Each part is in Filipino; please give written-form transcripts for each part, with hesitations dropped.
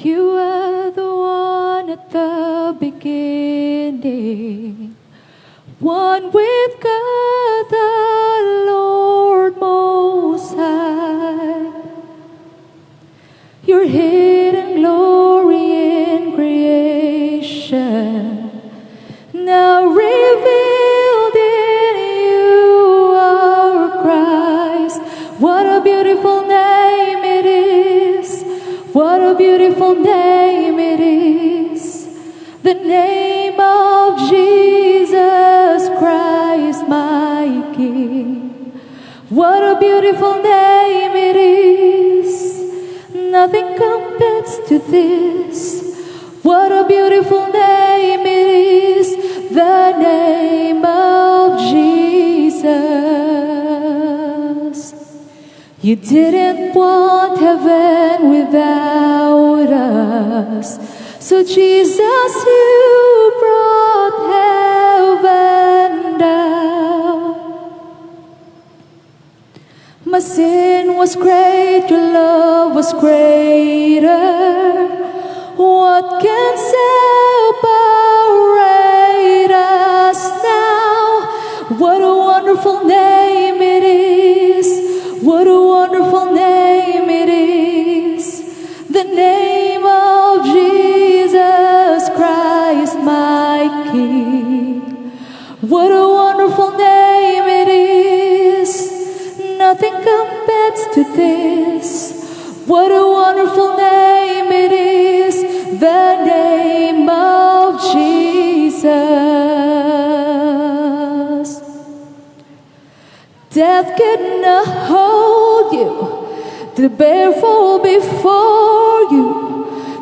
You are the one at the beginning, one with God the Lord Most High. Your hidden glory in creation, now revealed in you, our Christ. What a beautiful name it is. What a beautiful name it is. The name of Jesus Christ, my King. What a beautiful name it is. Nothing compares to this. What a beautiful name it is. The name of Jesus. You didn't want heaven without us, so Jesus, you brought heaven down. My sin was great, your love was greater. What can separate us now? What a wonderful name it is. What a wonderful name it is. The name of Jesus Christ, my King. What a wonderful name it is. Nothing compares to this. What a wonderful name it is. The name of Jesus. Death could not hold you. The bear fall before you.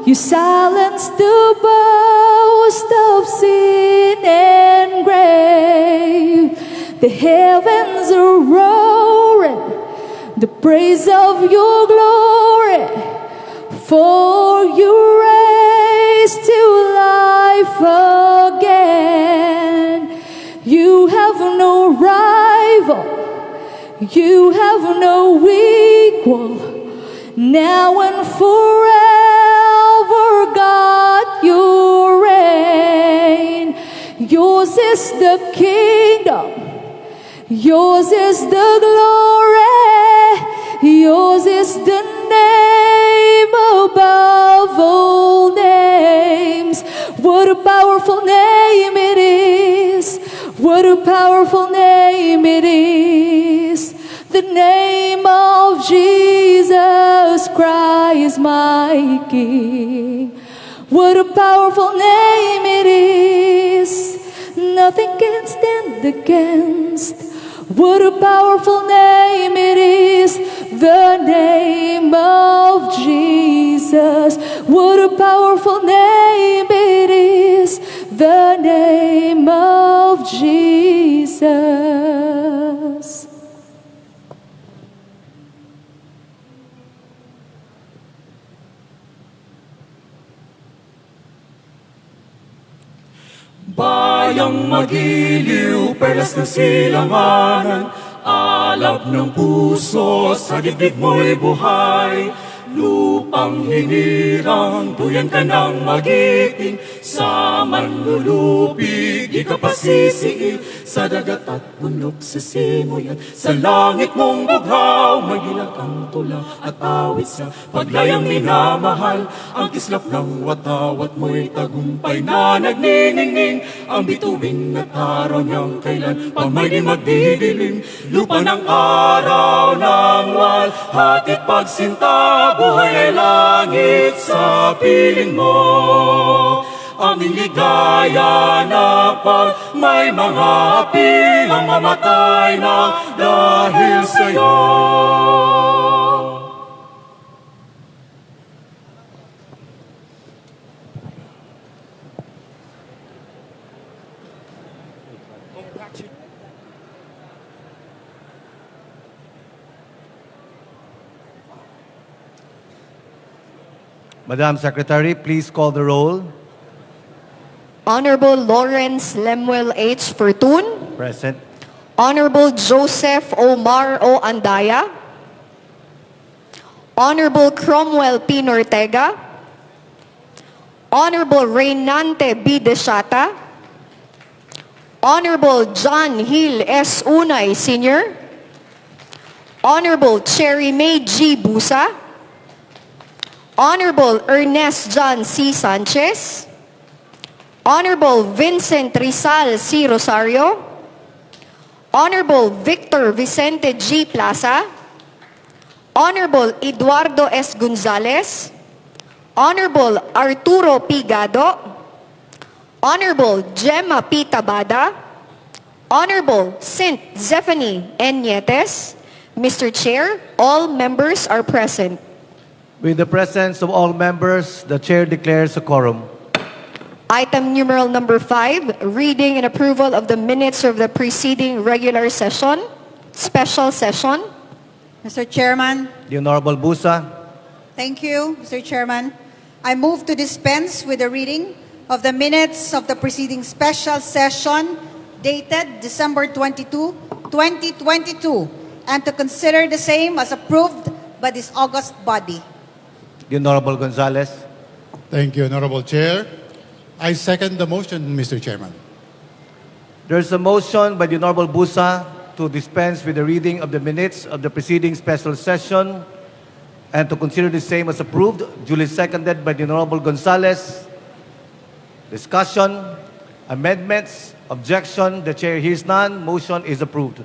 You silenced the boast of sin and grave. The heavens are roaring the praise of your glory. For you raised to life again. You have no rival. You have no equal. Now and forever, God, you reign. Yours is the kingdom. Yours is the glory. Yours is the name above all names. What a powerful name it is. What a powerful name it is. The name of Jesus Christ, my King. What a powerful name it is. Nothing can stand against. What a powerful name it is. The name of Jesus. What a powerful name it is. The name of Jesus. Bayang magiliw, perlas ng silanganan, alab ng puso, sa dibdib mo'y buhay. Lupang hinirang, tuyan ka ng magiting, sa manlulupig, di ka pasisiil. Sa dagat at bundok sisimoy at sa langit mong bughaw, may hilag ang tula at awit sa paglayang minamahal. Ang kislap ng watawat mo'y tagumpay na nagniningning, ang bituing at araw niyang kailan pang may di magdidilim. Lupa ng araw ng walhatit pagsinta, buhay ay langit sa piling mo. Aming ligaya na pag may mga pilang mamatay na dahil sa'yo. Madam Secretary, please call the roll. Honorable Lawrence Lemuel H. Fortun. Present. Honorable Joseph Omar O. Andaya. Honorable Cromwell P. Nortega. Honorable Reynante B. Desata, Honorable John Hill S. Unay Sr., Honorable Cherry May G. Busa, Honorable Ernest John C. Sanchez, Honorable Vincent Rizal C. Rosario, Honorable Victor Vicente G. Plaza, Honorable Eduardo S. Gonzalez, Honorable Arturo P. Gado, Honorable Gemma P. Tabada, Honorable Saint Zephanie N. Nietes. Mr. Chair, all members are present. With the presence of all members, the chair declares a quorum. Item numeral number 5, reading and approval of the minutes of the preceding regular session, special session. Mr. Chairman, The Honorable Busa. thank you, Mr. Chairman. I move to dispense with the reading of the minutes of the preceding special session dated December 22, 2022, and to consider the same as approved by this august body. The Honorable Gonzalez. Thank you, Honorable Chair. I second the motion, Mr. Chairman. There's a motion by the Honorable Busa to dispense with the reading of the minutes of the preceding special session and to consider the same as approved, duly seconded by the Honorable Gonzalez. Discussion, amendments, objection, the chair hears none, motion is approved.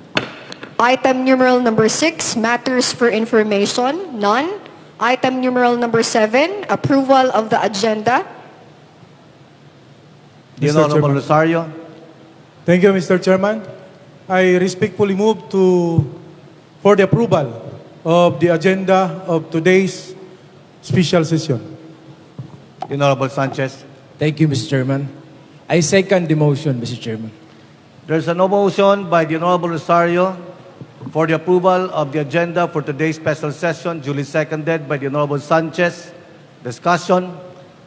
Item numeral number 6, matters for information, none. Item numeral number 7, approval of the agenda. The Mr. Honorable Chairman. Rosario. Thank you, Mr. Chairman. I respectfully move for the approval of the agenda of today's special session. The Honorable Sanchez. Thank you, Mr. Chairman. I second the motion, Mr. Chairman. There's a no motion by the Honorable Rosario for the approval of the agenda for today's special session, duly seconded by the Honorable Sanchez. Discussion,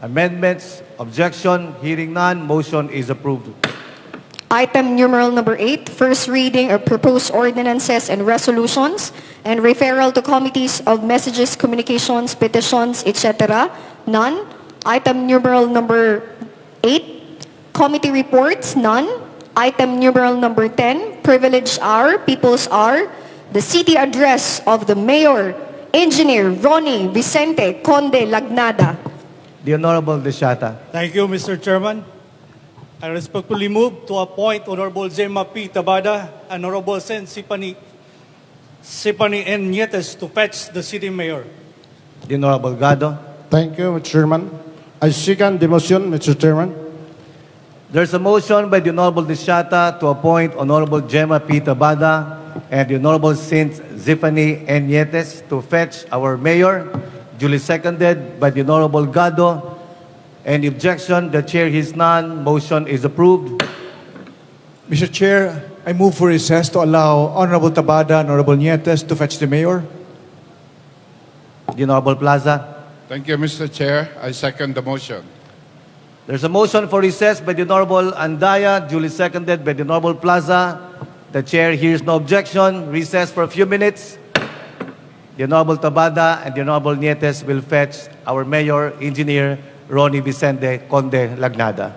amendments, objection, hearing none, motion is approved. Item numeral number 8, first reading of proposed ordinances and resolutions and referral to committees of messages, communications, petitions, etc. None. Item numeral number 8, committee reports. None. Item numeral number 10, privileged hour, people's hour, the city address of the Mayor, Engineer Ronnie Vicente Lagnada. The Honorable Desata. Thank you, Mr. Chairman. I respectfully move to appoint Honorable Gemma P. Tabada and Honorable Saint Zephanie N. Nietes to fetch the city mayor. The Honorable Gado. Thank you, Mr. Chairman. I second the motion, Mr. Chairman. There's a motion by the Honorable Desata to appoint Honorable Gemma P. Tabada and the Honorable Saint Zephanie N. Nietes to fetch our mayor, duly seconded by the Honorable Gado. Any objection? The chair hears none. Motion is approved. Mr. Chair, I move for recess to allow Honorable Tabada and Honorable Nietes to fetch the mayor. The Honorable Plaza. Thank you, Mr. Chair. I second the motion. There's a motion for recess by the Honorable Andaya, duly seconded by the Honorable Plaza. The chair hears no objection. Recess for a few minutes. The Honorable Tabada and the Honorable Nietes will fetch our Mayor, Engineer Ronnie Vicente Lagnada.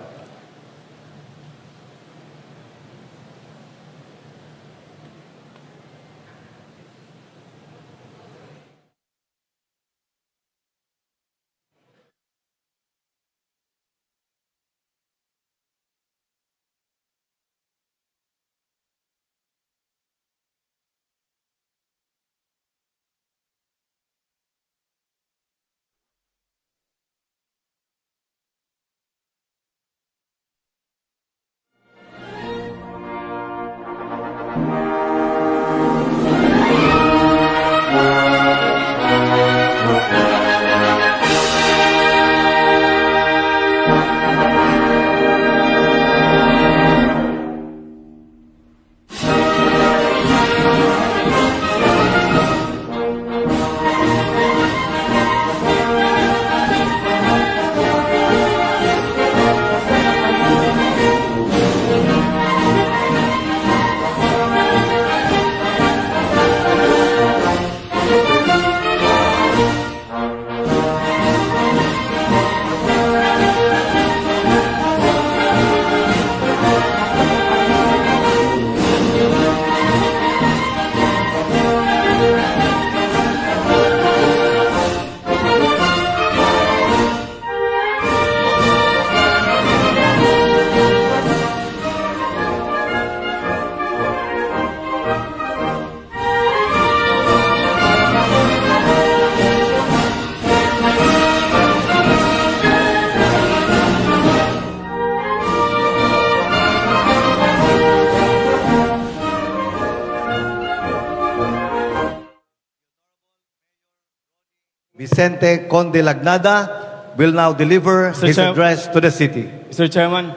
Vicente Conde Lagnada will now deliver his Chair- address to the city. Mr. Chairman,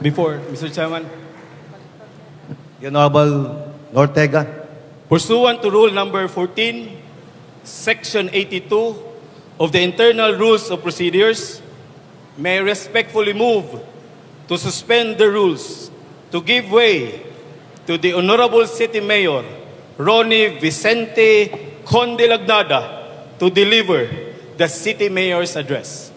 Mr. Chairman, The Honorable Ortega. pursuant to Rule Number 14, Section 82 of the Internal Rules of Procedures, may I respectfully move to suspend the rules to give way to the Honorable City Mayor Ronnie Vicente Conde Lagnada to deliver the City Mayor's address.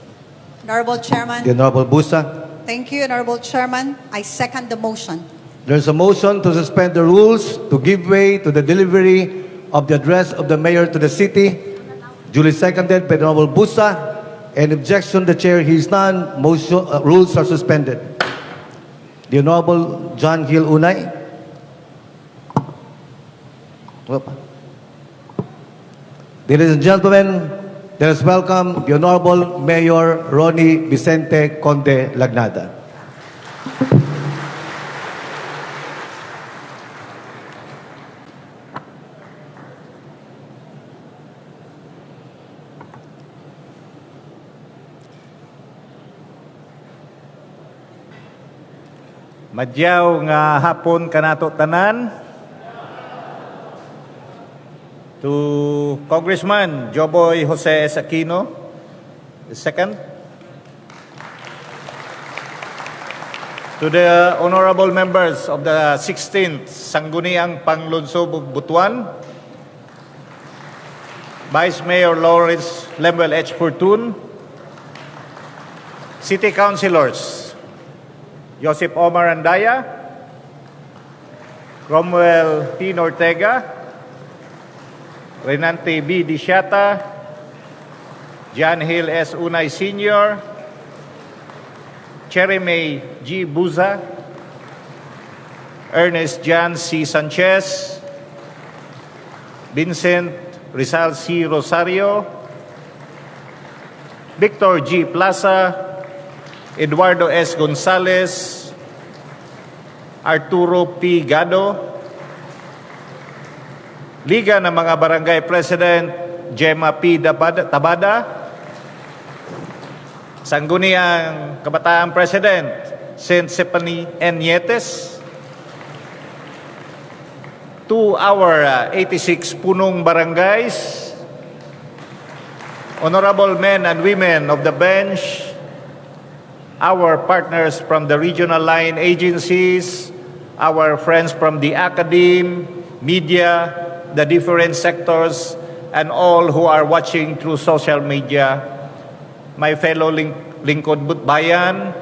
Honorable Chairman. The Honorable Busa. Thank you, Honorable Chairman. I second the motion. There's a motion to suspend the rules to give way to the delivery of the address of the mayor to the city, duly seconded by the Honorable Busa. Any objection, the chair hears none. Motion, rules are suspended. The Honorable John Hill Unay. Ladies and gentlemen, let us welcome the Honorable Mayor Ronnie Vicente Conde Lagnada. Madyaw nga hapon kanato tanan. To Congressman Joboy Jose Aquino, the second. To the honorable members of the 16th Sangguniang Panglunsod of Butuan, Vice Mayor Lawrence Lemuel H. Fortun, City Councilors Joseph Omar Andaya, Cromwell P. Ortega, Renante B. Diciata, John Hill S. Unay Sr., Cherime G. Buza, Ernest John C. Sanchez, Vincent Rizal C. Rosario, Victor G. Plaza, Eduardo S. Gonzalez, Arturo P. Gado, Liga ng mga Barangay President Gemma P. Tabada, Sangguniang Kabataan President St. Stephanie N. Nietes, to our 86 punong barangays, honorable men and women of the bench, our partners from the regional line agencies, our friends from the academe, media, the different sectors, and all who are watching through social media, my fellow lingkod Bayan,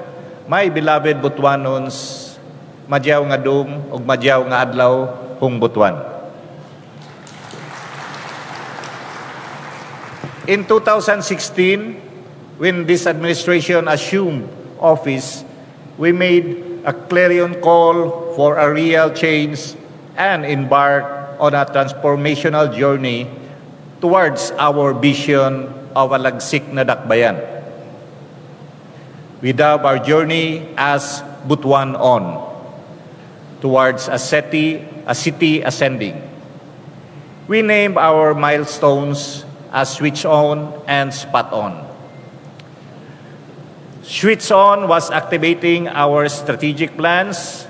my beloved Butuanons, madyaw nga dum ug madyaw nga adlaw hung Butuan. In 2016, when this administration assumed office, we made a clarion call for a real change and embarked on a transformational journey towards our vision of a lagsik na dakbayan. We dub our journey as ButuanON, towards a city ascending. We named our milestones as Switch On and Spot On. Switch On was activating our strategic plans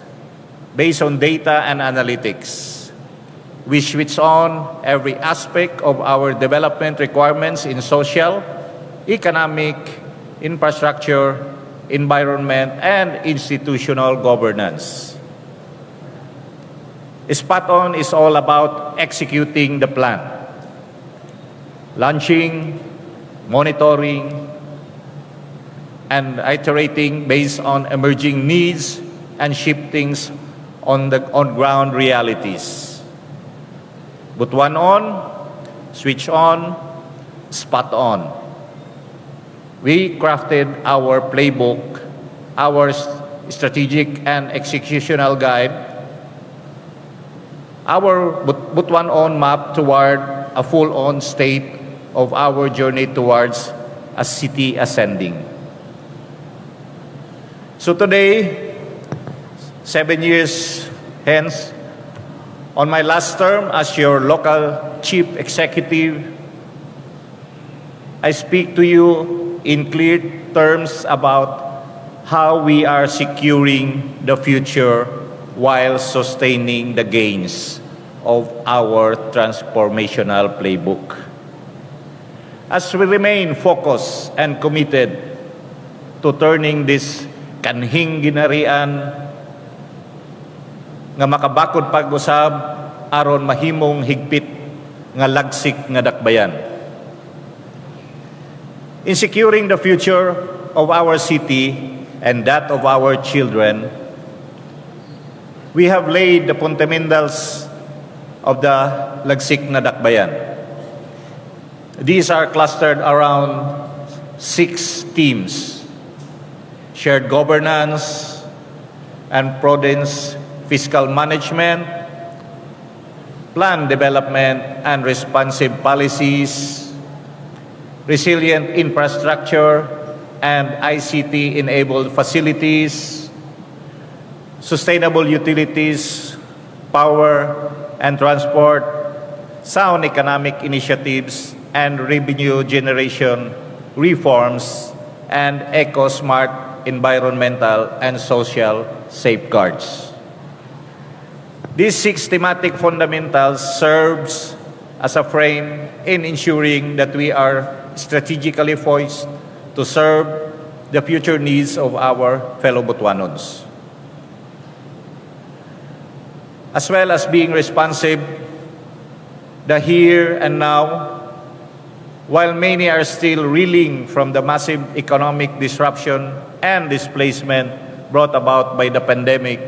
based on data and analytics. We switch on every aspect of our development requirements in social, economic, infrastructure, environment, and institutional governance. Spot On is all about executing the plan, launching, monitoring, and iterating based on emerging needs and shiftings on ground realities. ButuanON, Switch On, Spot On. We crafted our playbook, our strategic and executional guide, our ButuanON map toward a full-on state of our journey towards a city ascending. So today, 7 years hence, on my last term as your local chief executive, I speak to you in clear terms about how we are securing the future while sustaining the gains of our transformational playbook. As we remain focused and committed to turning this kanhing ginarian nga makabakod pag-usab aron mahimong higpit nga lagsik nga dakbayan. In securing the future of our city and that of our children, we have laid the fundamentals of the lagsik na dakbayan. These are clustered around 6 themes: shared governance and prudence, fiscal management, plan development and responsive policies, resilient infrastructure and ICT-enabled facilities, sustainable utilities, power and transport, sound economic initiatives, and revenue generation reforms, and eco-smart environmental and social safeguards. These 6 thematic fundamentals serves as a frame in ensuring that we are strategically poised to serve the future needs of our fellow Butuanons, as well as being responsive the here and now. While many are still reeling from the massive economic disruption and displacement brought about by the pandemic,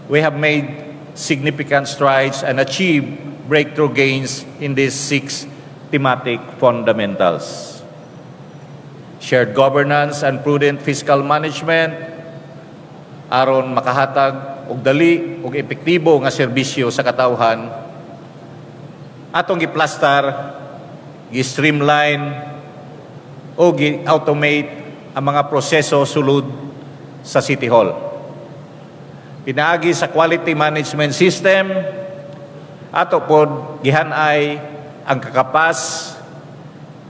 we have made significant strides and achieved breakthrough gains in these 6 thematic fundamentals: shared governance and prudent fiscal management aron makahatag og dali ug epektibo nga serbisyo sa katawhan, atong giplastar, gi-streamline o gi-automate ang mga proseso sulod sa City Hall. Pinaagi sa quality management system, ato pod gihanay ang kakapas,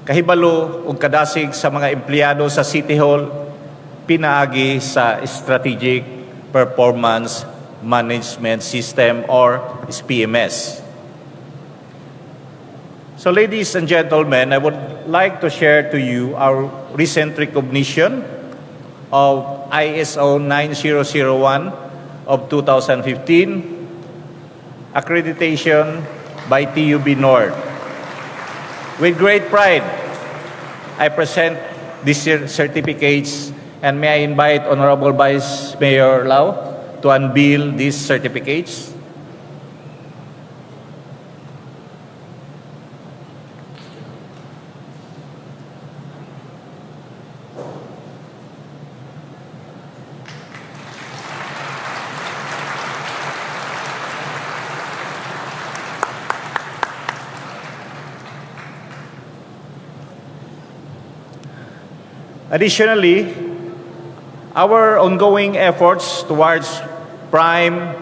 kahibalo ug kadasig sa mga empleyado sa City Hall, pinaagi sa Strategic Performance Management System or SPMS. So, ladies and gentlemen, I would like to share to you our recent recognition of ISO 9001 of 2015, accreditation by TUB North. With great pride, I present these certificates, and may I invite Honorable Vice Mayor Lau to unveil these certificates. Additionally, our ongoing efforts towards Prime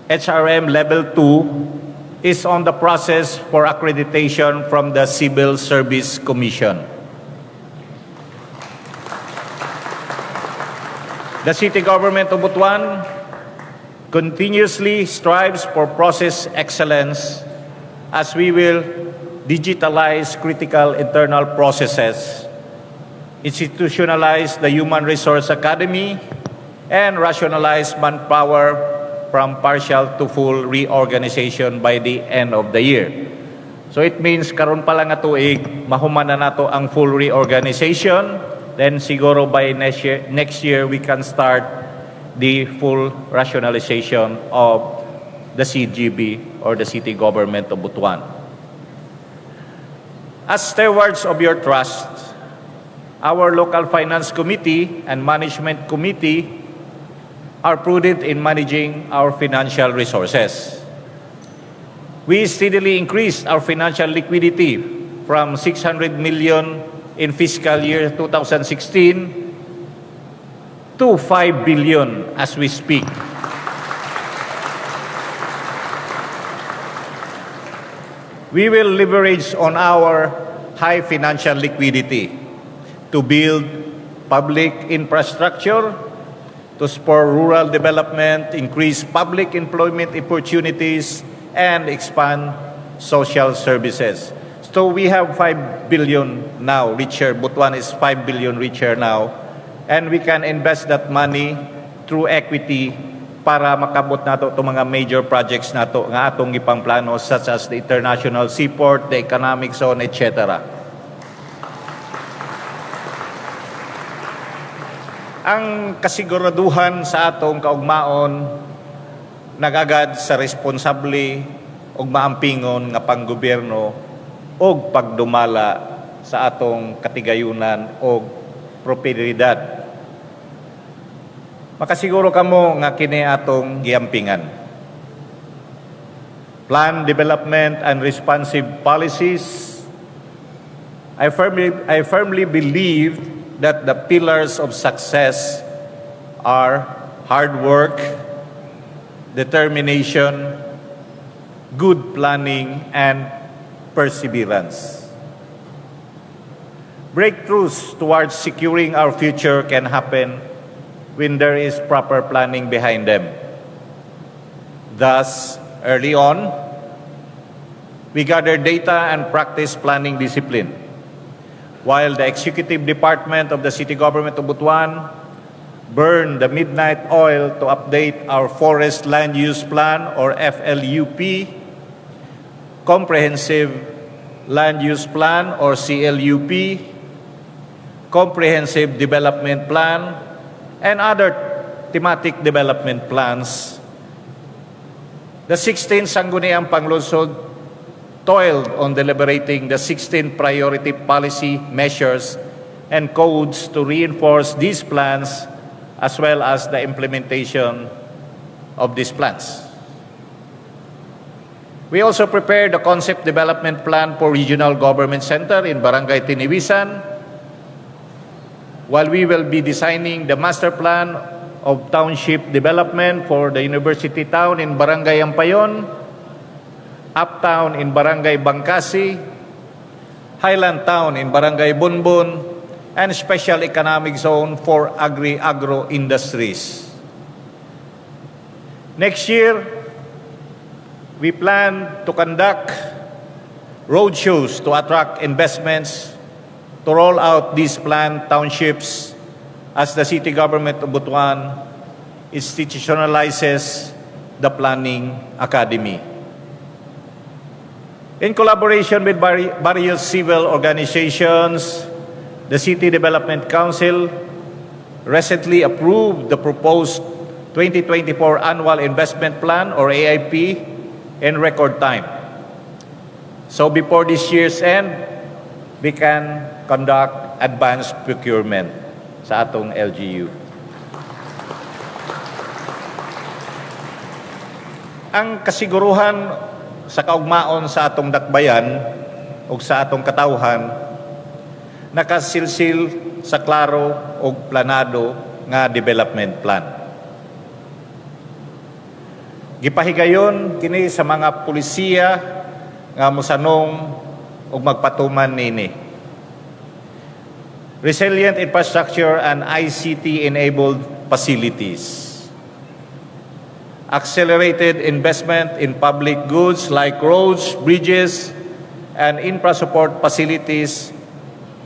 HRM Level 2 is on the process for accreditation from the Civil Service Commission. The City Government of Butuan continuously strives for process excellence as we will digitalize critical internal processes, institutionalize the Human Resource Academy, and rationalize manpower from partial to full reorganization by the end of the year. So it means karon pa lang nga tuig, mahuman na nato ang full reorganization. Then siguro by next year we can start the full rationalization of the CGB or the City Government of Butuan. As stewards of your trust, our local finance committee and management committee are prudent in managing our financial resources. We steadily increased our financial liquidity from 600 million in fiscal year 2016 to 5 billion as we speak. We will leverage on our high financial liquidity to build public infrastructure, to spur rural development, increase public employment opportunities, and expand social services. So we have 5 billion now richer. Butuan is 5 billion richer now. And we can invest that money through equity para makabot nato itong mga major projects nato nga atong gipangplano such as the international seaport, the economic zone, etc. Ang kasiguraduhan sa atong kaugmaon nagagad sa responsable ug maampingon nga panggobyerno og pagdumala sa atong katigayunan og propiedad. Makasiguro kamo nga kini atong giampingan. Plan, development, and responsive policies. I firmly believe that the pillars of success are hard work, determination, good planning, and perseverance. Breakthroughs towards securing our future can happen when there is proper planning behind them. Thus, early on, we gather data and practice planning discipline, while the executive department of the city government of Butuan burn the midnight oil to update our forest land use plan or FLUP, comprehensive land use plan or CLUP, comprehensive development plan, and other thematic development plans. The 16 Sangguniang Panglungsod toiled on deliberating the 16 priority policy measures and codes to reinforce these plans as well as the implementation of these plans. We also prepared the concept development plan for Regional Government Center in Barangay Tiniwisan, while we will be designing the master plan of township development for the University Town in Barangay Ampayon, Uptown in Barangay Bangkasi, Highland Town in Barangay Bunbun, and Special Economic Zone for agro industries. Next year, we plan to conduct roadshows to attract investments to roll out these planned townships as the city government of Butuan institutionalizes the planning academy. In collaboration with various civil organizations, the City Development Council recently approved the proposed 2024 Annual Investment Plan or AIP in record time. So before this year's end, we can conduct advanced procurement sa atong LGU. Ang kasiguruhan sa kaugmaon sa atong dakbayan o sa atong katawhan nakasilsil sa klaro o planado nga development plan. Gipahigayon kini sa mga pulisiya nga mosanong o magpatuman niini. Resilient infrastructure and ICT-enabled facilities. Accelerated investment in public goods like roads, bridges, and infra support facilities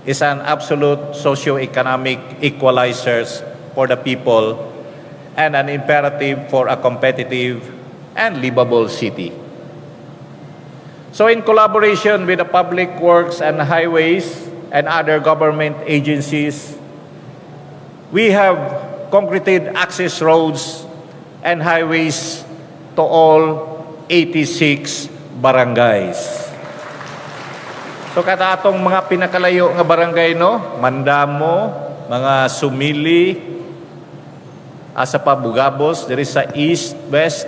is an absolute socio-economic equalizers for the people and an imperative for a competitive and livable city. So in collaboration with the Public Works and Highways and other government agencies, we have concreted access roads and highways to all 86 barangays. So kada atong mga pinakalayo nga barangay no, Mandamo, mga Sumili, asa pa Bugabos, diri sa east, west.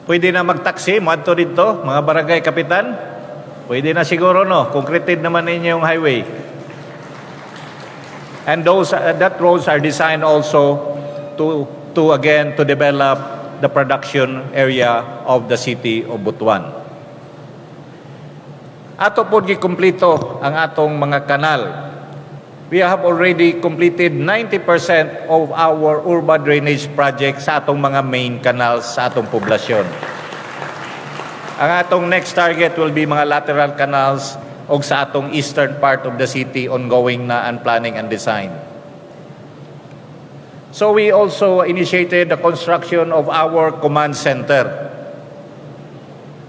Pwede na magtaksi mo adto dito, mga barangay kapitan. Pwede na siguro no, concreted naman ninyo yung highway. And those that roads are designed also to again to develop the production area of the city of Butuan. Ato po gikumpleto ang atong mga kanal. We have already completed 90% of our urban drainage project sa atong mga main canals sa atong poblasyon. Ang atong next target will be mga lateral canals o sa atong eastern part of the city ongoing na ang planning and design. So we also initiated the construction of our command center.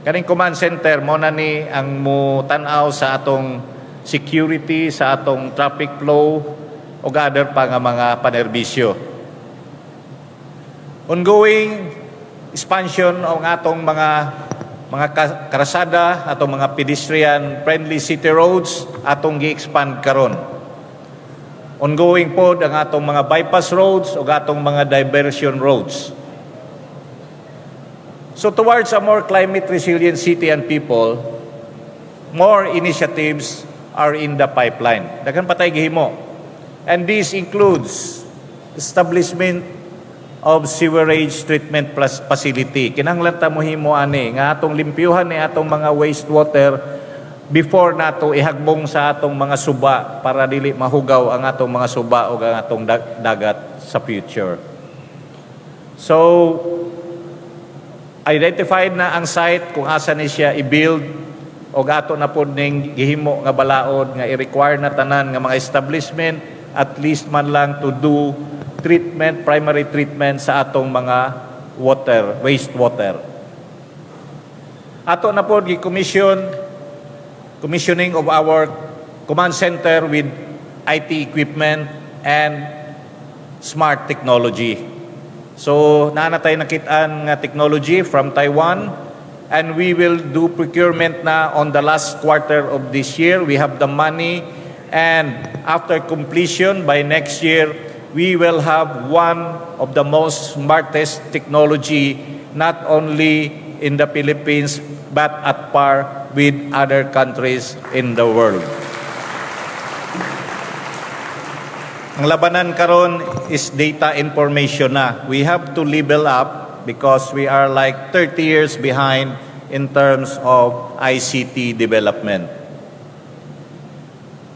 Kaning command center mo na ni ang mutanaw sa atong security, sa atong traffic flow o other pa nga mga panerbisyo. Ongoing expansion ng atong mga karasada, atong mga pedestrian friendly city roads atong gi-expand karon. Ongoing po ang atong mga bypass roads o atong mga diversion roads. So towards a more climate resilient city and people, more initiatives are in the pipeline. Daghan patay gihimo. And this includes establishment of sewerage treatment plus facility. Kinahanglan ta mo himo ani nga atong limpyuhan ni atong mga wastewater before nato ihagbong sa atong mga suba para dili mahugaw ang atong mga suba o ang atong dagat sa future. So identified na ang site kung asa ni siya i-build o ato na pod ning gihimo nga balaod nga i-require na tanan nga mga establishment at least man lang to do treatment, primary treatment sa atong mga wastewater. Ato na po commissioning of our command center with IT equipment and smart technology. So, naanatay nakitaan nga technology from Taiwan and we will do procurement na on the last quarter of this year. We have the money and after completion by next year, we will have one of the most smartest technology not only in the Philippines but at par with other countries in the world. Ang labanan karon is data information na. We have to level up because we are like 30 years behind in terms of ICT development.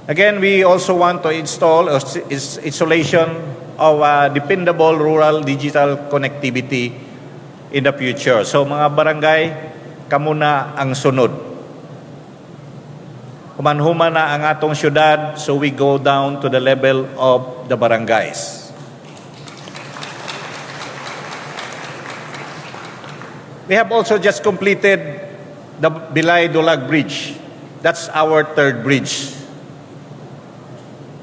Again, we also want to install installation of dependable rural digital connectivity in the future. So mga barangay, kamo na ang sunod. Human-human na ang atong syudad, so we go down to the level of the barangays. We have also just completed the Bilay-Dulag Bridge. That's our third bridge.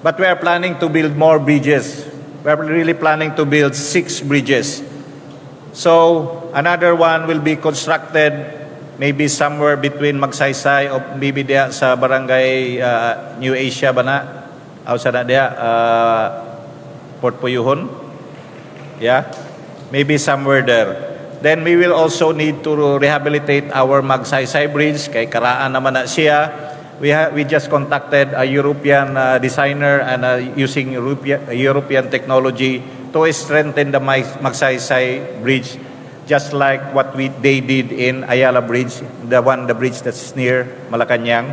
But we are planning to build more bridges. We are really planning to build 6 bridges. So another one will be constructed maybe somewhere between Magsaysay or maybe dia sa barangay New Asia ba na? O sa na dia Port Puyuhon? Yeah? Maybe somewhere there. Then we will also need to rehabilitate our Magsaysay Bridge. Kay karaan naman na siya. We just contacted a European designer and using European technology to strengthen the Magsaysay Bridge, just like what they did in Ayala Bridge, the bridge that's near Malacanang.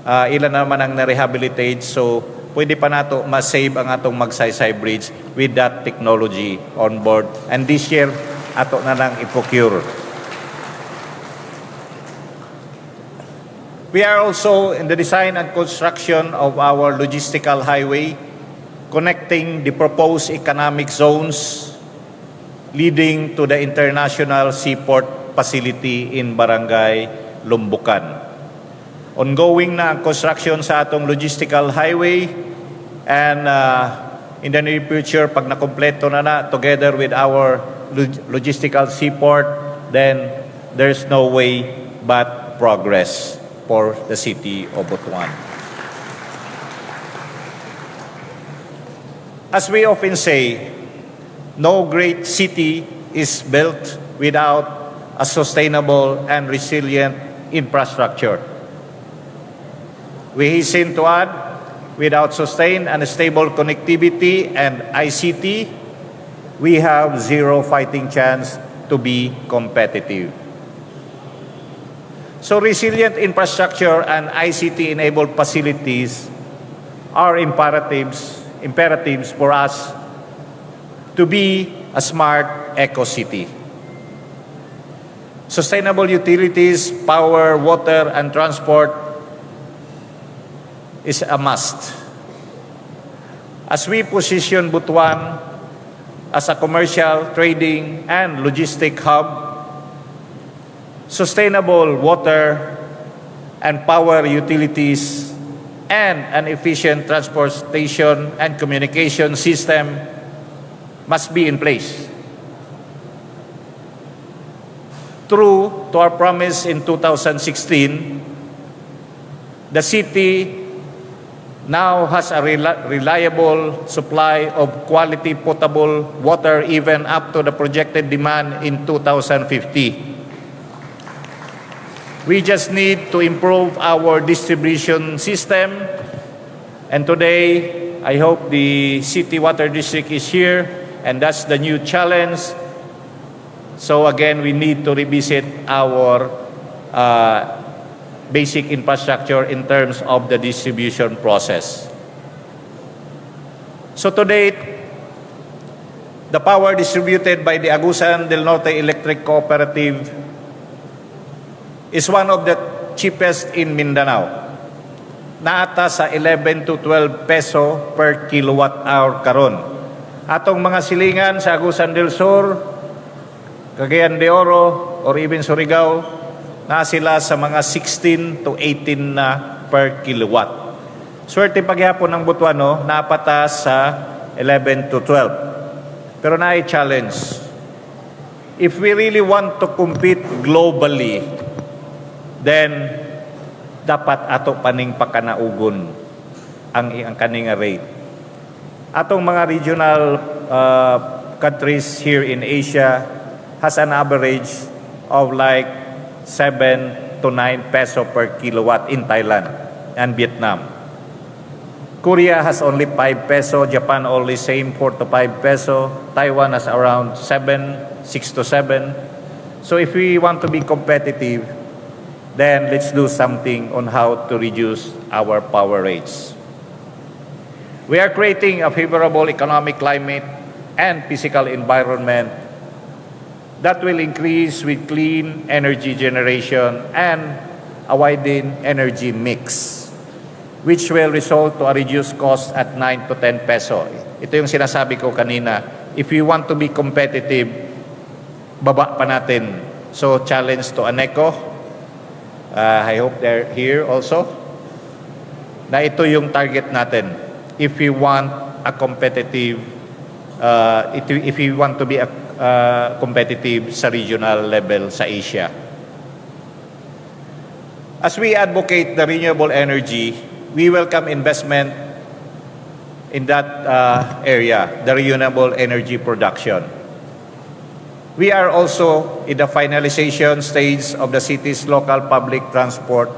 Ilan naman ang na-rehabilitate, so pwede pa nato ma-save ang atong Magsaysay Bridge with that technology on board. And this year, ato na lang i-procure. We are also in the design and construction of our logistical highway connecting the proposed economic zones leading to the international seaport facility in Barangay Lumbukan. Ongoing na ang construction sa atong logistical highway and in the near future, pag nakompleto na together with our logistical seaport, then there's no way but progress for the city of Butuan. As we often say, no great city is built without a sustainable and resilient infrastructure. We hasten to add, without sustained and stable connectivity and ICT, we have zero fighting chance to be competitive. So resilient infrastructure and ICT-enabled facilities are imperatives for us to be a smart eco-city. Sustainable utilities, power, water, and transport is a must. As we position Butuan as a commercial, trading, and logistic hub, sustainable water and power utilities and an efficient transportation and communication system must be in place. True to our promise in 2016, the city now has a reliable supply of quality potable water even up to the projected demand in 2050. We just need to improve our distribution system. And today, I hope the City Water District is here, and that's the new challenge. So again, we need to revisit our basic infrastructure in terms of the distribution process. So to date, the power distributed by the Agusan del Norte Electric Cooperative is one of the cheapest in Mindanao. Naata sa 11 to 12 peso per kilowatt hour karon. Atong mga silingan sa Agusan del Sur, Cagayan de Oro, or even Surigao, na sila sa mga 16 to 18 na per kilowatt. Swerte paghihapon ng Butuano, napata sa 11 to 12. Pero na-challenge. If we really want to compete globally, then dapat ato paning pakanaugon ang kaning rate. Atong mga regional countries here in Asia has an average of like 7 to 9 peso per kilowatt in Thailand and Vietnam. Korea has only 5 peso, Japan only same 4 to 5 peso, Taiwan has around 6 to 7. So if we want to be competitive, then let's do something on how to reduce our power rates. We are creating a favorable economic climate and physical environment that will increase with clean energy generation and a widened energy mix, which will result to a reduced cost at 9 to 10 peso. Ito yung sinasabi ko kanina. If we want to be competitive, baba pa natin. So challenge to ANECO. I hope they're here also. Na ito yung target natin. If we want a competitive, if we want to be competitive sa regional level sa Asia. As we advocate the renewable energy, we welcome investment in that area, the renewable energy production. We are also in the finalization stage of the city's local public transport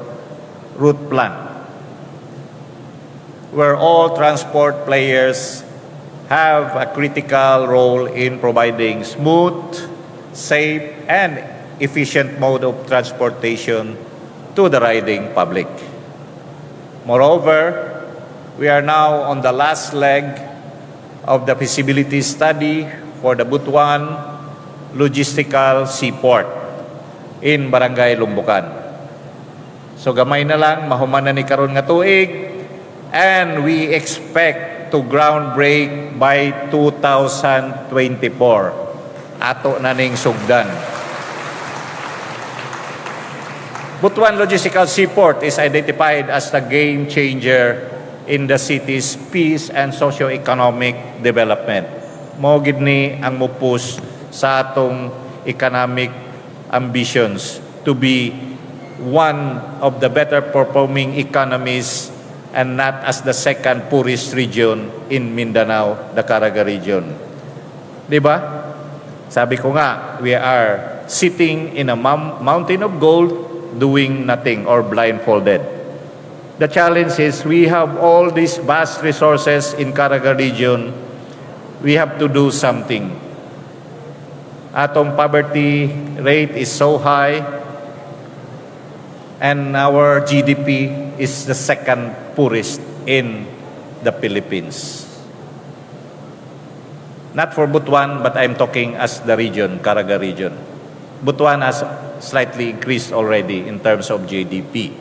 route plan, where all transport players have a critical role in providing smooth, safe, and efficient mode of transportation to the riding public. Moreover, we are now on the last leg of the feasibility study for the Butuan Logistical Seaport in Barangay Lumbukan. So gamay na lang, mahuman na ni karon nga tuig, and we expect to groundbreak by 2024. Ato na ning sugdan. Butuan Logistical Seaport is identified as the game changer in the city's peace and socio-economic development. Mo gid ni ang mupus sa atong economic ambitions to be one of the better performing economies and not as the second poorest region in Mindanao, the Caraga region. Diba? Sabi ko nga, we are sitting in a mountain of gold doing nothing or blindfolded. The challenge is we have all these vast resources in Caraga region. We have to do something. Atong poverty rate is so high. and our GDP is the second poorest in the Philippines. Not for Butuan, but I'm talking as the region, Caraga region. Butuan has slightly increased already in terms of GDP.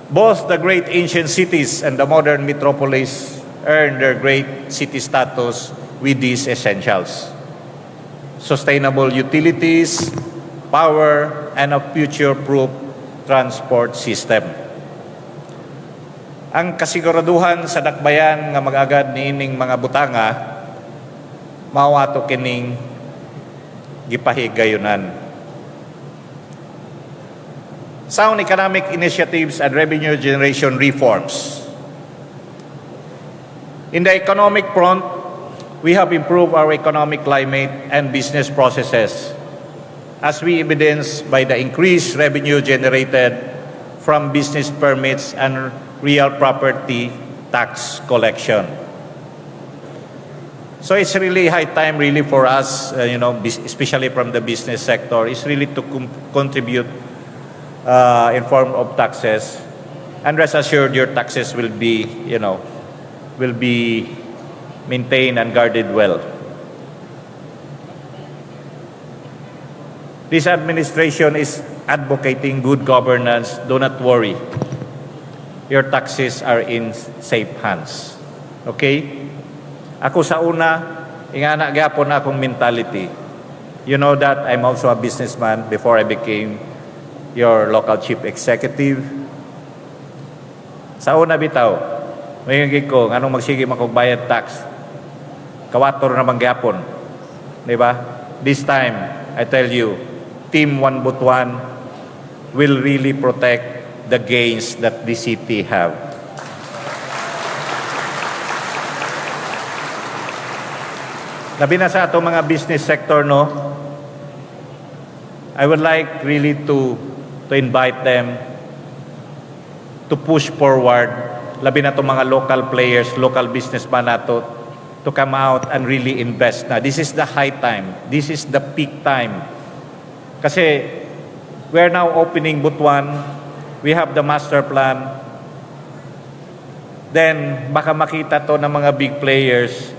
Both the great ancient cities and the modern metropolis earned their great city status with these essentials: sustainable utilities, power, and a future-proof transport system. Ang kasiguraduhan sa dakbayan nga mag-agad niining mga butanga, mawato kining gipahigayunan. Sound economic initiatives and revenue generation reforms. In the economic front, we have improved our economic climate and business processes, as we evidence by the increased revenue generated from business permits and real property tax collection. So it's really high time really for us, especially from the business sector, is really to contribute in form of taxes. And rest assured, your taxes will be maintained and guarded well. This administration is advocating good governance. Do not worry. Your taxes are in safe hands. Okay? Ako sa una, ingana gyapon akong mentality. You know that I'm also a businessman before I became your local chief executive. Sa una bitaw, mayigig ko, anong magsige makogbayad tax? Kawator naman gyapon. Diba? This time, I tell you, Team One Butuan will really protect the gains that the city have. Labi na sa ato mga business sector, no? I would like really to invite them to push forward, labi na to mga local players, local businessman nato, to come out and really invest na. This is the high time. This is the peak time. Kasi we're now opening Butuan. We have the master plan. Then, baka makita to ng mga big players,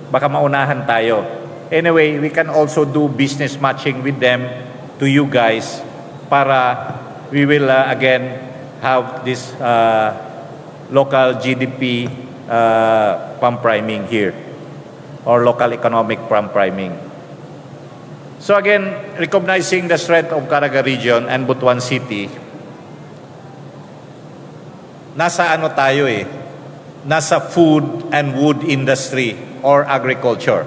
baka maunahan tayo. Anyway, we can also do business matching with them to you guys para we will again have this local GDP pump priming here, or local economic pump priming. So again, recognizing the strength of Caraga region and Butuan City, nasa ano tayo nasa food and wood industry or agriculture.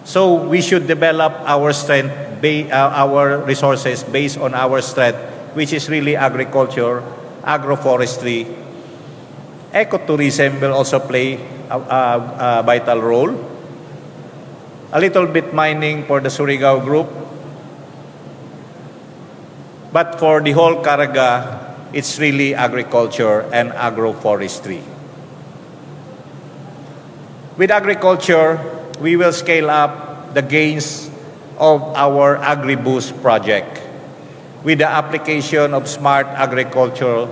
So we should develop our strength, our resources based on our strength, which is really agriculture, agroforestry. Ecotourism will also play a vital role. A little bit mining for the Surigao group. But for the whole Caraga, it's really agriculture and agroforestry. With agriculture, we will scale up the gains of our AgriBoost project with the application of smart agricultural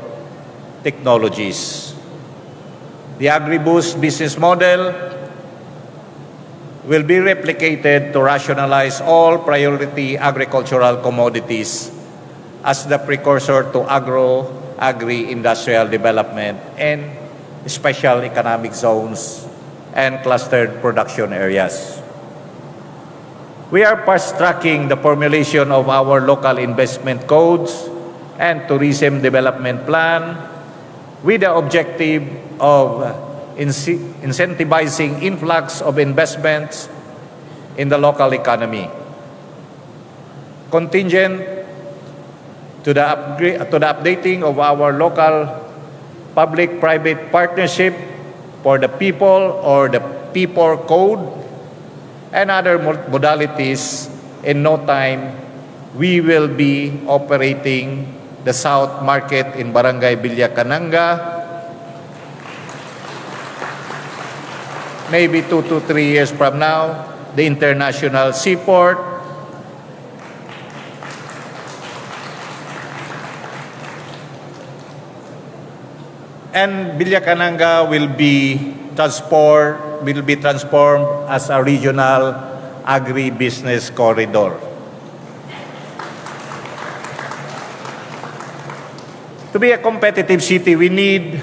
technologies. The AgriBoost business model will be replicated to rationalize all priority agricultural commodities as the precursor to agri-industrial development and special economic zones and clustered production areas. We are fast-tracking the formulation of our local investment codes and tourism development plan with the objective of incentivizing influx of investments in the local economy. Contingent to the updating of our local public-private partnership for the people or the people code and other modalities, in no time, we will be operating the South Market in Barangay Villacananga. Maybe 2 to 3 years from now, the International Seaport. And Villacananga will be transformed as a regional agri-business corridor. To be a competitive city, we need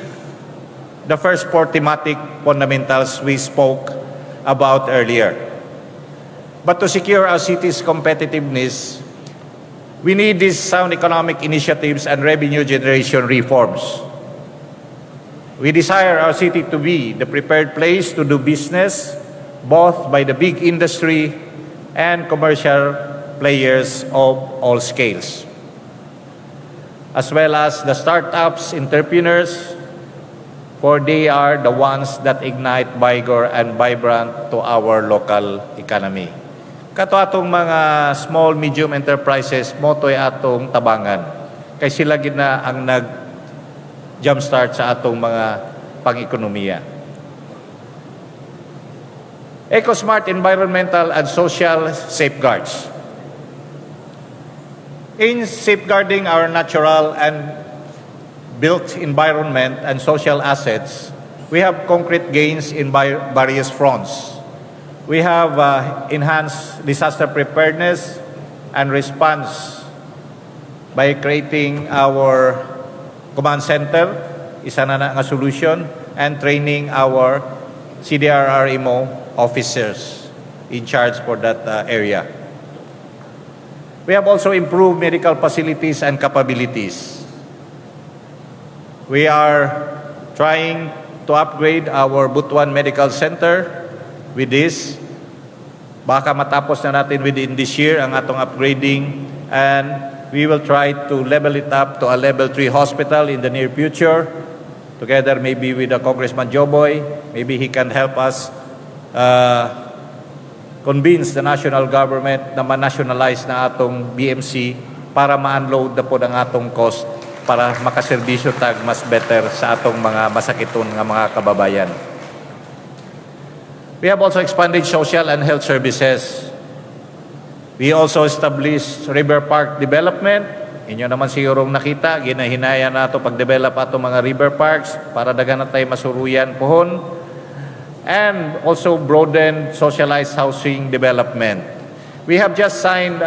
the first four thematic fundamentals we spoke about earlier. But to secure our city's competitiveness, we need these sound economic initiatives and revenue generation reforms. We desire our city to be the prepared place to do business, both by the big industry and commercial players of all scales, as well as the startups, entrepreneurs, for they are the ones that ignite vigor and vibrant to our local economy. Kato atong mga small, medium enterprises, motoy atong tabangan. Kay sila gid na ang jumpstart sa atong mga pang-ekonomiya. Eco-smart environmental and social safeguards. In safeguarding our natural and built environment and social assets, we have concrete gains in various fronts. We have enhanced disaster preparedness and response by creating our command center, isa na nga solution, and training our CDRRMO officers in charge for that area. We have also improved medical facilities and capabilities. We are trying to upgrade our Butuan Medical Center with this. Baka matapos na natin within this year ang atong upgrading, and we will try to level it up to a level 3 hospital in the near future, together maybe with Congressman Joboy. Maybe he can help us convince the national government na ma-nationalize na atong BMC para ma-unload na po ng atong cost para makaserbisyo tag mas better sa atong mga masakiton nga mga kababayan. We have also expanded social and health services. We also established river park development. Inyo naman sigurong nakita, ginahinaya na ito pag-develop ato mga river parks para dagan na tayo masuruyan pohon. And also broaden socialized housing development. We have just signed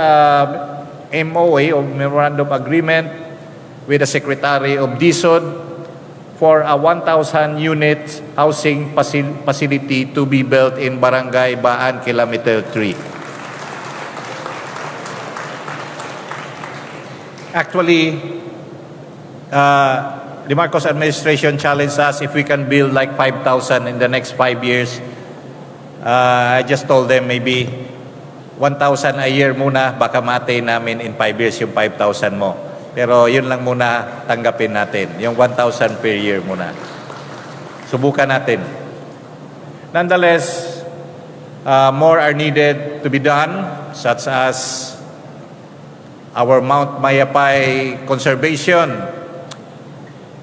MOA, or Memorandum Agreement, with the Secretary of DSOD for a 1,000-unit housing facility to be built in Barangay Baan, Kilometer 3. Actually, the Marcos administration challenged us if we can build like 5,000 in the next 5 years. I just told them maybe 1,000 a year muna, baka matay namin in 5 years yung 5,000 mo. Pero yun lang muna tanggapin natin, yung 1,000 per year muna. Subukan natin. Nonetheless, more are needed to be done, such as our Mount Mayapay conservation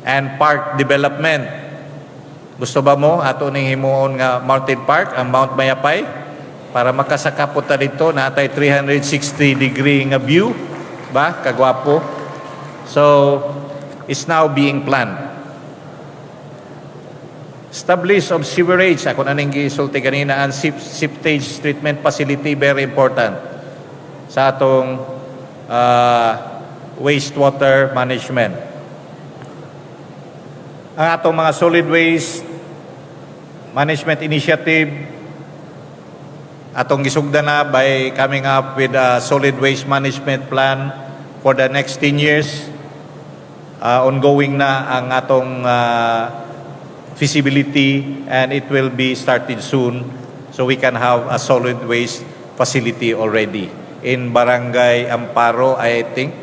and park development. Gusto ba mo ato ning himuon nga mountain park ang Mount Mayapay para makasakapot ta dito natay 360-degree nga view ba kagwapo. So it's now being planned. Establish of sewerage, ako na ning gisulti kanina, ang sewage treatment facility, very important sa atong wastewater management. Ang atong mga solid waste management initiative, atong gisugdan na by coming up with a solid waste management plan for the next 10 years. Ongoing na ang atong feasibility, and it will be started soon, so we can have a solid waste facility already in Barangay Amparo, I think,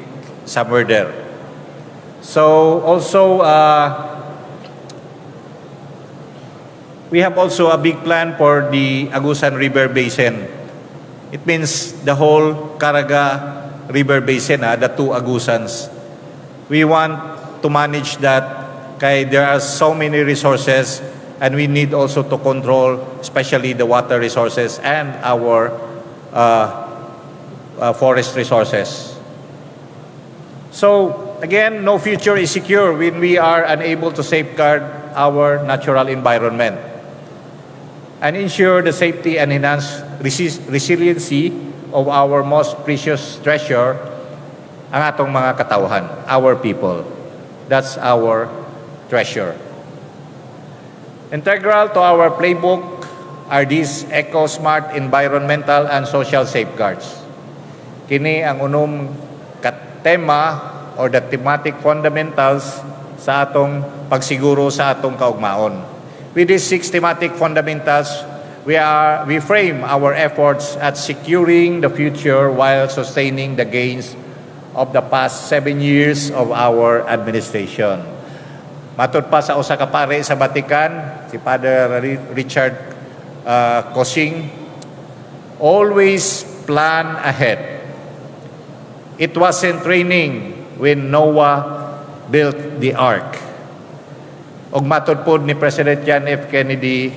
somewhere there. So also, we have also a big plan for the Agusan River Basin. It means the whole Caraga River Basin, the two Agusans. We want to manage that, kaya there are so many resources, and we need also to control, especially the water resources and our forest resources. So, again, no future is secure when we are unable to safeguard our natural environment and ensure the safety and enhance resiliency of our most precious treasure, ang atong mga katawhan, our people. That's our treasure. Integral to our playbook are these eco-smart environmental and social safeguards. Kini ang unong tema or the thematic fundamentals sa atong pagsiguro sa atong kaugmaon. With these 6 thematic fundamentals, we frame our efforts at securing the future while sustaining the gains of the past 7 years of our administration. Matod pa sa usa ka pare sa Vatican, si Father Richard Cosing, always plan ahead. It was in training when Noah built the ark. Og matod pod ni President John F. Kennedy,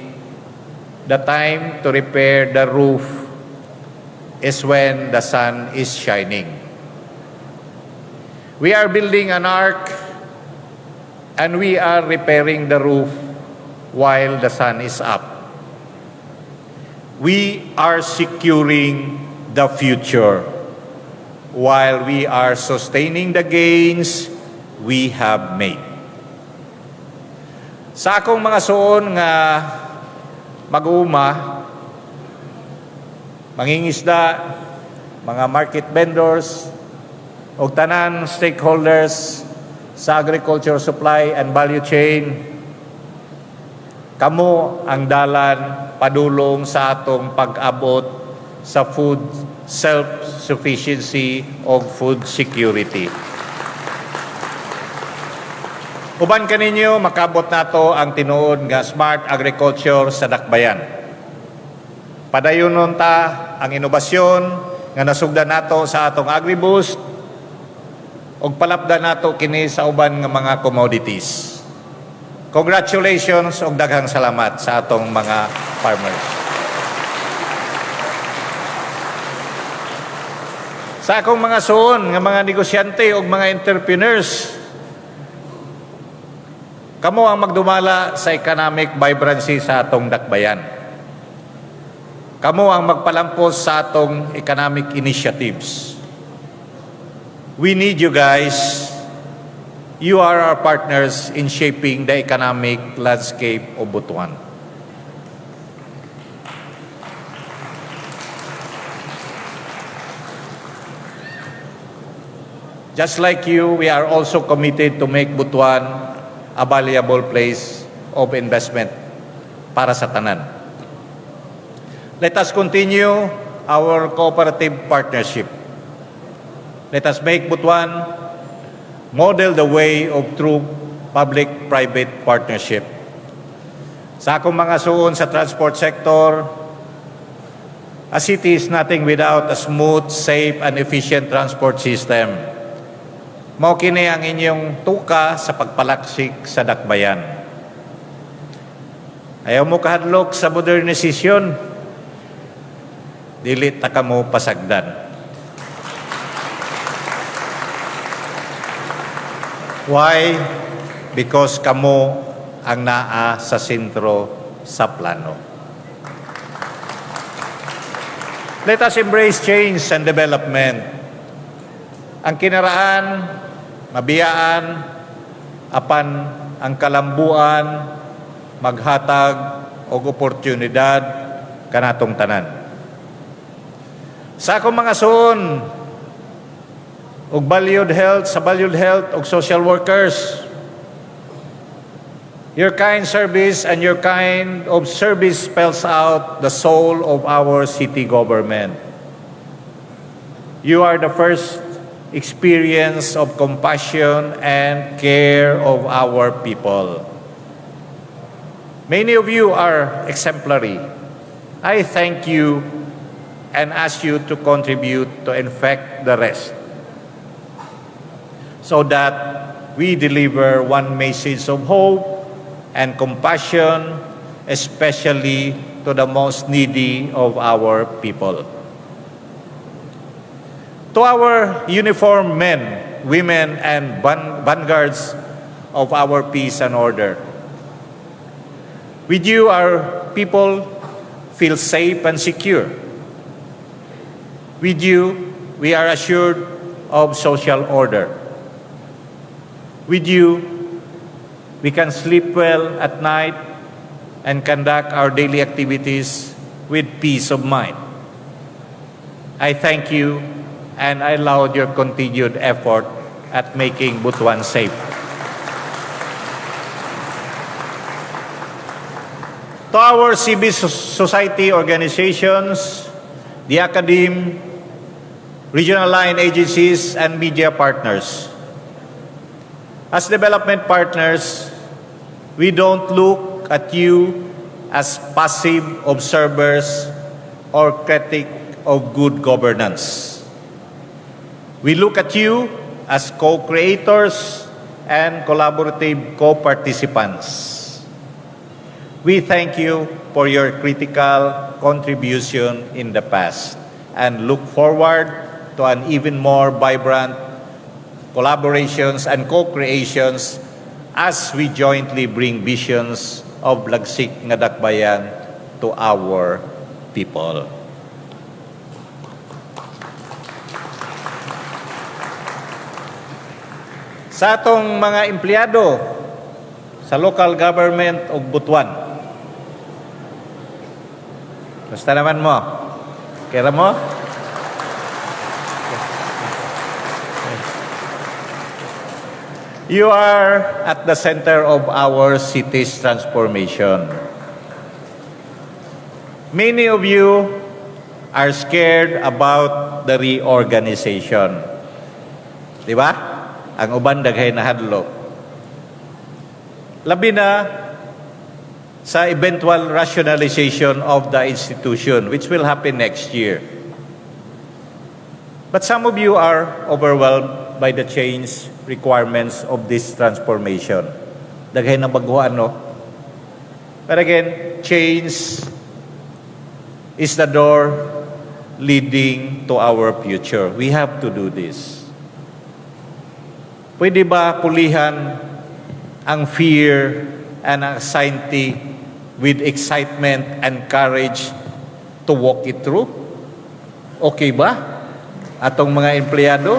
the time to repair the roof is when the sun is shining. We are building an ark and we are repairing the roof while the sun is up. We are securing the future while we are sustaining the gains we have made. Sa akong mga suon nga mag-uuma, mangingisda, mga market vendors, o tanan stakeholders sa agriculture supply and value chain, kamo ang dalan padulong sa atong pag-abot sa food self-sufficiency o food security. Uban kaninyo, makabot nato ang tinuod nga smart agriculture sa dakbayan. Padayonon ta ang inobasyon nga nasugdan nato sa atong agriboost ug palapdan nato kini sa uban nga mga commodities. Congratulations ug daghang salamat sa atong mga farmers. Sa akong mga suon nga mga negosyante ug mga entrepreneurs, kamo ang magdumala sa economic vibrancy sa atong dakbayan. Kamo ang magpalampos sa atong economic initiatives. We need you guys. You are our partners in shaping the economic landscape of Butuan. Just like you, we are also committed to make Butuan a valuable place of investment para sa tanan. Let us continue our cooperative partnership. Let us make Butuan model the way of true public-private partnership. Sa akong mga suon sa transport sector, a city is nothing without a smooth, safe, and efficient transport system. Mao kini ang inyong tuka sa pagpalaksik sa dakbayan. Ayaw mo kahadlok sa modernisasyon, dili ta kamo pasagdan. Why? Because kamo ang naa sa sentro sa plano. Let us embrace change and development. Ang kinaraan, mabiyaan, apan ang kalambuan, maghatag og oportunidad kanatong tanan. Sa akong mga suon, og valued health og social workers, your kind service and your kind of service spells out the soul of our city government. You are the first experience of compassion and care of our people. Many of you are exemplary. I thank you and ask you to contribute to infect the rest so that we deliver one message of hope and compassion, especially to the most needy of our people. To our uniformed men, women, and vanguards of our peace and order. With you, our people feel safe and secure. With you, we are assured of social order. With you, we can sleep well at night and conduct our daily activities with peace of mind. I thank you and I laud your continued effort at making Butuan safe. To our civil society organizations, the academe, regional line agencies, and media partners. As development partners, we don't look at you as passive observers or critics of good governance. We look at you as co-creators and collaborative co-participants. We thank you for your critical contribution in the past and look forward to an even more vibrant collaborations and co-creations as we jointly bring visions of Lagsik nga Dakbayan to our people. Sa atong mga empleyado sa local government of Butuan, basta naman mo. Kaya mo? You are at the center of our city's transformation. Many of you are scared about the reorganization. Di ba? Ang uban daghay na hadlok. Labi na sa eventual rationalization of the institution, which will happen next year. But some of you are overwhelmed by the change requirements of this transformation. Daghay na baguhan, no? But again, change is the door leading to our future. We have to do this. Pwede ba pulihan ang fear and anxiety with excitement and courage to walk it through? Okay ba? Atong mga empleyado?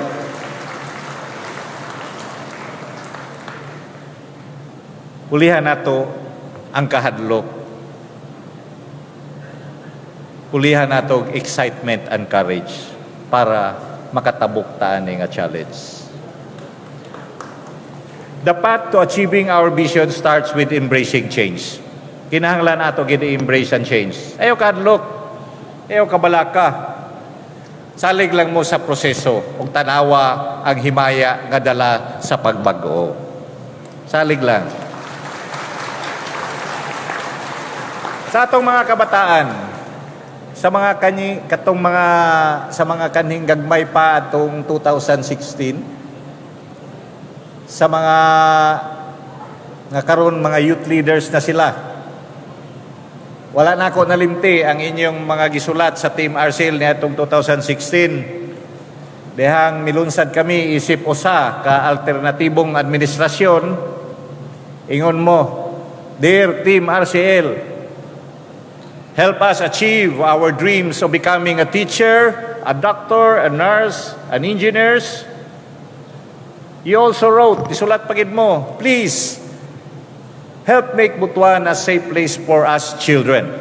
Pulihan nato ang kahadlok. Pulihan nato ang excitement and courage para makatabok taan nga challenge. The path to achieving our vision starts with embracing change. Kinahanglan ato gid embrace and change. Ayaw kadlok. Ayaw kabalaka. Salig lang mo sa proseso ug tanawa ang himaya nga dala sa pagbago. Salig lang. Sa atong mga kabataan, sa mga kaning gagmay pa atong 2016, sa mga nga karon mga youth leaders na sila. Wala na ako nalimti ang inyong mga gisulat sa Team RCL ni atong 2016. Dehang milunsad kami isip usa ka alternatibong administrasyon. Ingon mo, Dear Team RCL, help us achieve our dreams of becoming a teacher, a doctor, a nurse, an engineers. You also wrote, isulat pagid mo, please, help make Butuan a safe place for us children.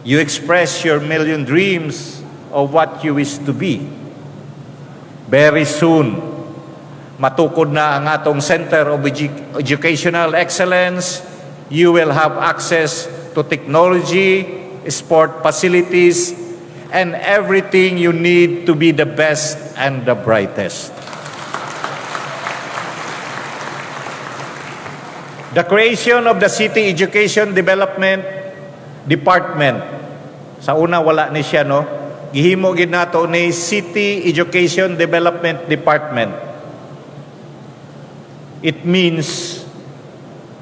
You express your million dreams of what you wish to be. Very soon, matukod na ang atong Center of Educational Excellence. You will have access to technology, sport facilities, and everything you need to be the best and the brightest. The creation of the City Education Development Department. Sa una wala ni siya, no? Gihimo gid nato ni City Education Development Department. It means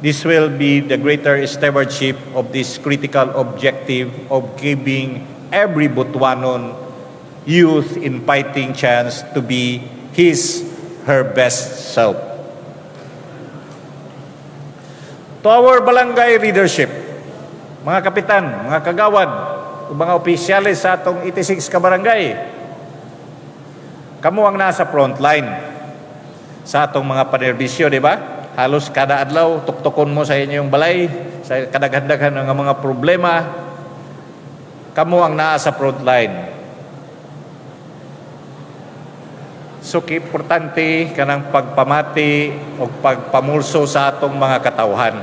this will be the greater stewardship of this critical objective of giving every Butuanon youth in fighting chance to be her best self. To our barangay leadership, mga kapitan, mga kagawad, mga opisyalis sa atong 86 ka barangay, kamo ang nasa front line sa atong mga panerbisyo, di ba? Halos kada adlaw, tuktukon mo sa inyong balay, sa kadaghan-daghan ng mga problema, kamo ang nasa front line. So, importante kanang pagpamati o pagpamulso sa atong mga katawhan.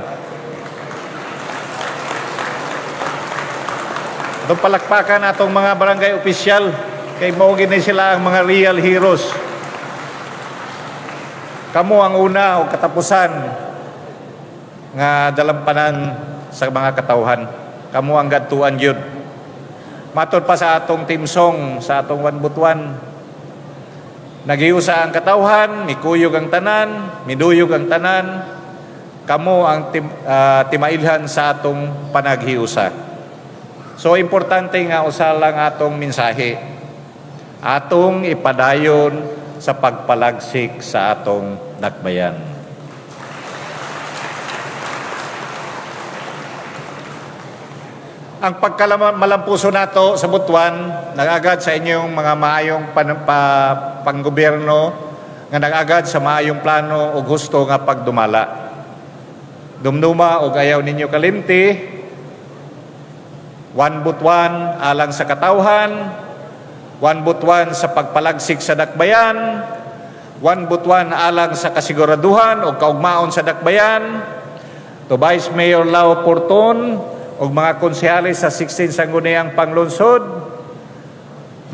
Itong palakpakan atong mga barangay opisyal, kay maugin na sila ang mga real heroes. Kamu ang una o katapusan nga dalampanan sa mga katawhan. Kamu ang gadtuan yun. Matod pa sa atong team song, sa atong One Butuan, nagiusa ang katawhan, mikuyog ang tanan, miduyog ang tanan, kamo ang timailhan sa atong panaghiusa. So, importante nga usa lang atong mensahe. Atong ipadayon sa pagpalagsik sa atong dakbayan. Ang pagkamalampuso nato sa Butuan, nagagad sa inyong mga maayong panggobyerno, nga nagagad sa maayong plano o gusto nga pagdumala. Dumduma o ayaw ninyo kalimti, One Butuan alang sa katawhan, One Butuan sa pagpalagsik sa dakbayan, One Butuan alang sa kasiguraduhan o kaugmaon sa dakbayan, to Vice Mayor Lao Porton, o mga konsehalis sa 16 Sangguniang Panglungsod,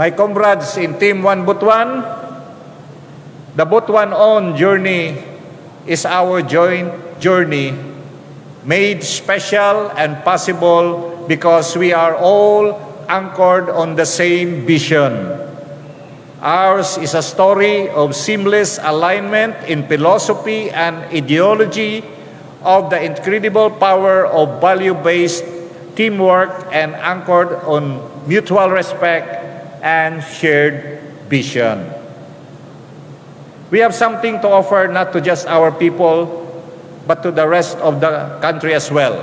my comrades in Team One Butuan, the ButuanON journey is our joint journey made special and possible because we are all anchored on the same vision. Ours is a story of seamless alignment in philosophy and ideology, of the incredible power of value-based teamwork and anchored on mutual respect and shared vision. We have something to offer not to just our people, but to the rest of the country as well.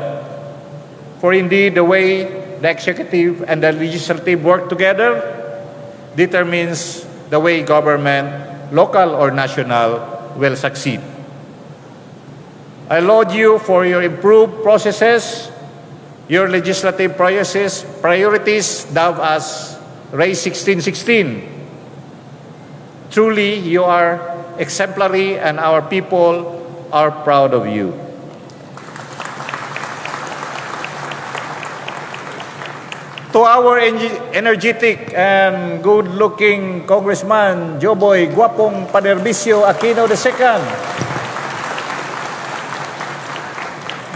For indeed, the way the executive and the legislative work together determines the way government, local or national, will succeed. I laud you for your improved processes, your legislative priorities dubbed as Race 1616. Truly, you are exemplary and our people are proud of you. To our energetic and good-looking Congressman Joboy Guapong Panerbisyo Aquino II,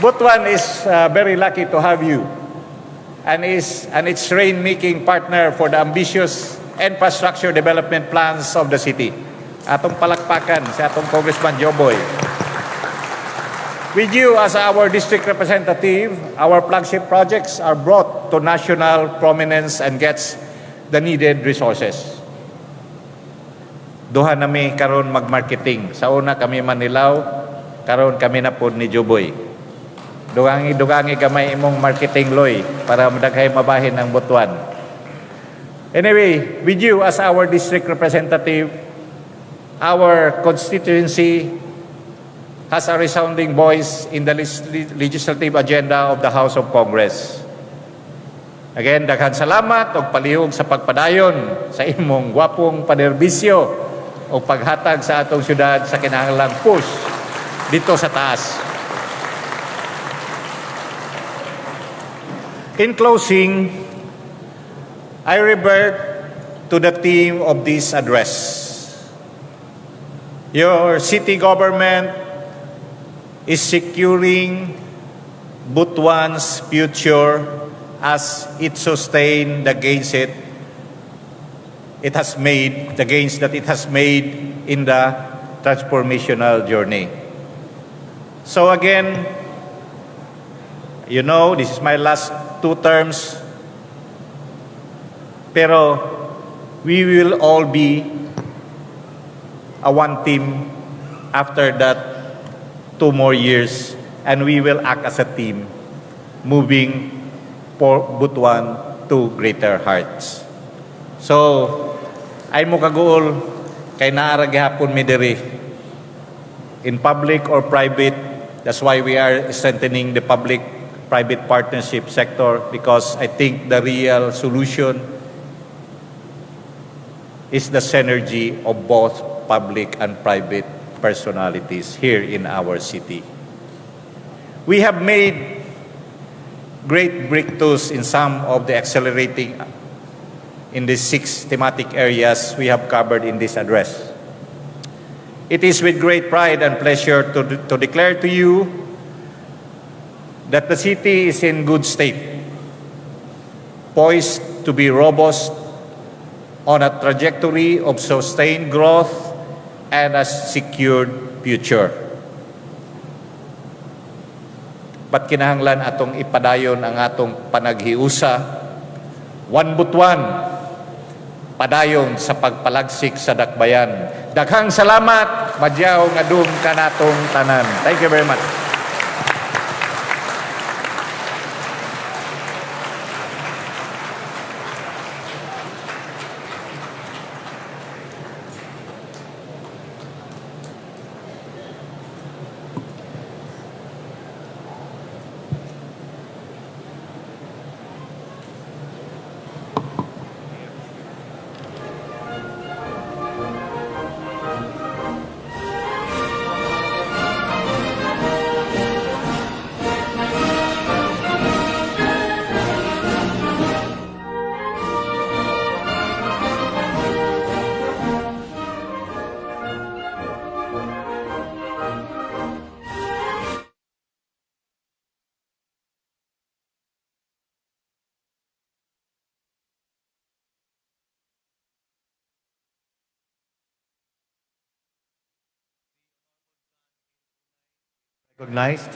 Butuan is very lucky to have you and its rain-making partner for the ambitious infrastructure development plans of the city. Atong palakpakan sa atong Congressman Joboy. With you as our district representative, our flagship projects are brought to national prominence and gets the needed resources. Duha nami karon mag-marketing. Sa una kami Manilaw, karon kami na po ni Joboy. Dugangi gamay imong marketing loy para madaghay mabahin ang Butuan. Anyway, with you as our district representative, our constituency has a resounding voice in the legislative agenda of the House of Congress. Again, daghan salamat o palihog sa pagpadayon sa imong gwapong panerbisyo o paghatag sa atong syudad sa kinahanglang push dito sa taas. In closing, I revert to the theme of this address. Your city government is securing Butuan's future as it sustains the gains it has made in the transformational journey. So again, you know, this is my last 2 terms, pero we will all be a one team, after that 2 more years, and we will act as a team moving for Butuan to greater heights. So, ay mo kagool kay naara gihapon mi diri in public or private. That's why we are strengthening the public-private partnership sector, because I think the real solution is the synergy of both public and private personalities here in our city. We have made great breakthroughs in some of the accelerating in the 6 thematic areas we have covered in this address. It is with great pride and pleasure to declare to you that the city is in good state, poised to be robust, on a trajectory of sustained growth and a secured future. But kinahanglan atong ipadayon ang atong panaghiusa, one Butuan, padayon sa pagpalagsik sa dakbayan. Daghang salamat, madyaw nga dum kanatong tanan. Thank you very much. Recognized.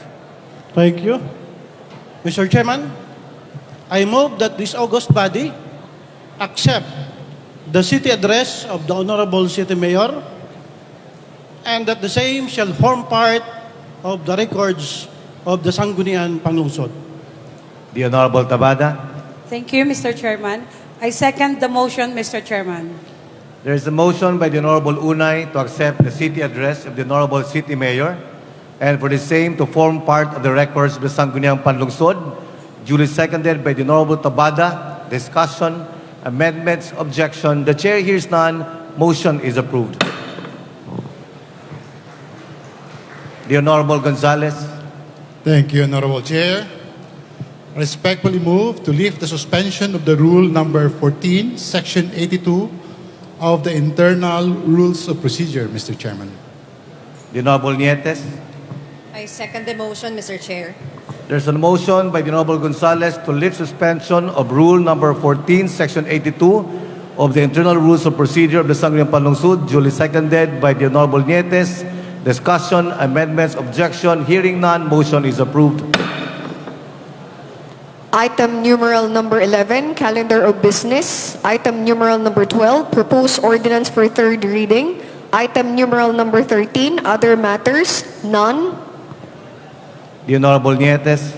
Thank you. Mr. Chairman, I move that this august body accept the city address of the Honorable City Mayor and that the same shall form part of the records of the Sangguniang Panlungsod. The Honorable Tabada. Thank you, Mr. Chairman. I second the motion, Mr. Chairman. There is a motion by the Honorable Unay to accept the city address of the Honorable City Mayor and for the same to form part of the records of the Sangguniang Panlungsod, duly seconded by the Honorable Tabada. Discussion, amendments, objection. The Chair hears none. Motion is approved. The Honorable Gonzales. Thank you, Honorable Chair. Respectfully move to lift the suspension of the Rule Number 14, Section 82 of the Internal Rules of Procedure, Mr. Chairman. The Honorable Nietes. I second the motion, Mr. Chair. There's a motion by the Honorable Gonzales to lift suspension of Rule Number 14, Section 82 of the Internal Rules of Procedure of the Sangguniang Panlungsod, duly seconded by the Honorable Nietes. Discussion, amendments, objection. Hearing none, motion is approved. Item numeral number 11, calendar of business. Item numeral number 12, proposed ordinance for third reading. Item numeral number 13, other matters. None. The Honorable Nietes.